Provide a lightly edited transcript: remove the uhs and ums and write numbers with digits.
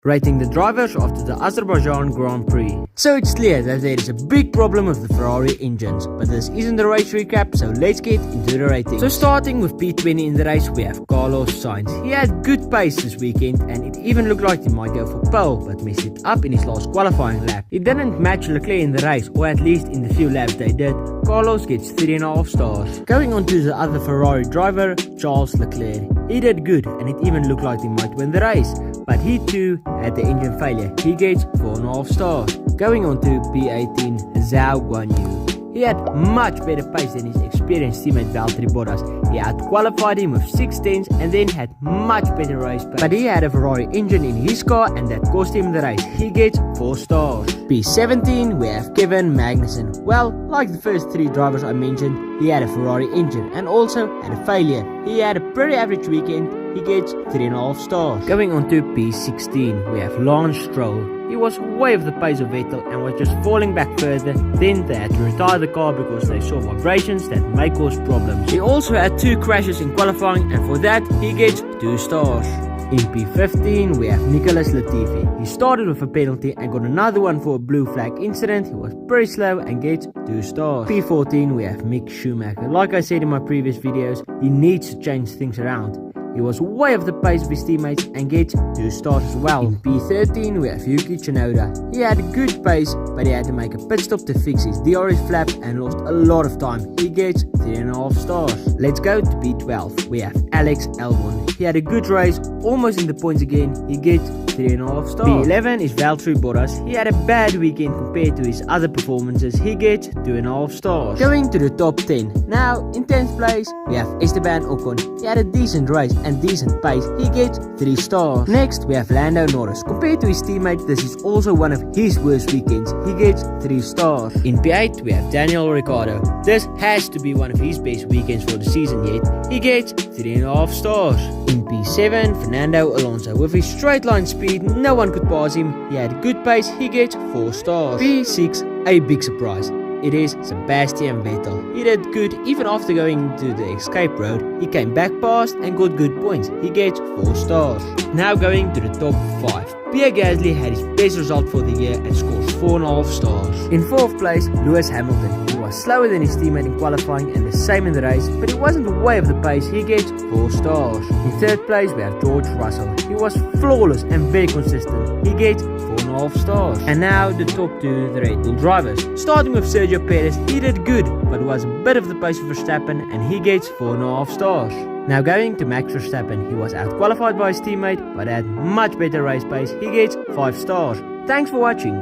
Rating the drivers after the Azerbaijan Grand Prix. So it's clear that there is a big problem with the Ferrari engines, but this isn't the race recap, so let's get into the ratings. So starting with P20 in the race, we have Carlos Sainz. He had good pace this weekend and it even looked like he might go for pole, but messed it up in his last qualifying lap. He didn't match Leclerc in the race, or at least in the few laps they did. Carlos gets 3.5 stars. Going on to the other Ferrari driver, Charles Leclerc. He did good and it even looked like he might win the race, but he too had the engine failure. He gets 4.5 stars. Going on to P18, Zhou. He had much better pace than his experienced teammate Valtteri Bottas. He outqualified him with 6 tenths and then had much better race pace. But he had a Ferrari engine in his car and that cost him the race. He gets 4 stars. P17 we have Kevin Magnussen. Well, like the first 3 drivers I mentioned, he had a Ferrari engine and also had a failure. He had a pretty average weekend. He gets 3.5 stars. Going on to P16 we have Lance Stroll. He was way off the pace of Vettel and was just falling back further. Then they had to retire the car because they saw vibrations that may cause problems. He also had 2 crashes in qualifying and for that he gets 2 stars. In P15 we have Nicolas Latifi. He started with a penalty and got another one for a blue flag incident. He was pretty slow and gets 2 stars. P14 we have Mick Schumacher. Like I said in my previous videos, he needs to change things around. He was way off the pace of his teammates and gets 2 stars as well. In P13 we have Yuki Tsunoda. He had a good pace, but he had to make a pit stop to fix his DRS flap and lost a lot of time. He gets 3.5 stars. Let's go to P12. We have Alex Albon. He had a good race, almost in the points again. He gets 3.5 stars. P11 is Valtteri Bottas. He had a bad weekend compared to his other performances. He gets 2.5 stars. Going to the top 10. Now in 10th place we have Esteban Ocon. He had a decent race and decent pace. He gets 3 stars. Next we have Lando Norris. Compared to his teammate, this is also one of his worst weekends. He gets 3 stars. In P8 we have Daniel Ricciardo. This has to be one of his best weekends for the season yet. He gets 3.5 stars. In P7 Fernando Alonso. With his straight line speed, no one could pass him. He had a good pace. He gets 4 stars. P6, a big surprise. It is Sebastian Vettel. He did good even after going to the escape road. He came back past and got good points. He gets 4 stars. Now going to the top 5. Pierre had his best result for the year and scores 4.5 stars. In 4th place, Lewis Hamilton. He was slower than his teammate in qualifying and the same in the race, but he wasn't way off the pace. He gets 4 stars. In 3rd place, we have George Russell. He was flawless and very consistent. He gets 4.5 stars. And now the top 2, the Red Bull drivers. Starting with Sergio Perez, he did good, but was a bit of the pace of Verstappen and he gets 4.5 stars. Now going to Max Verstappen, he was outqualified by his teammate, but had much better race pace. He gets 5 stars. Thanks for watching.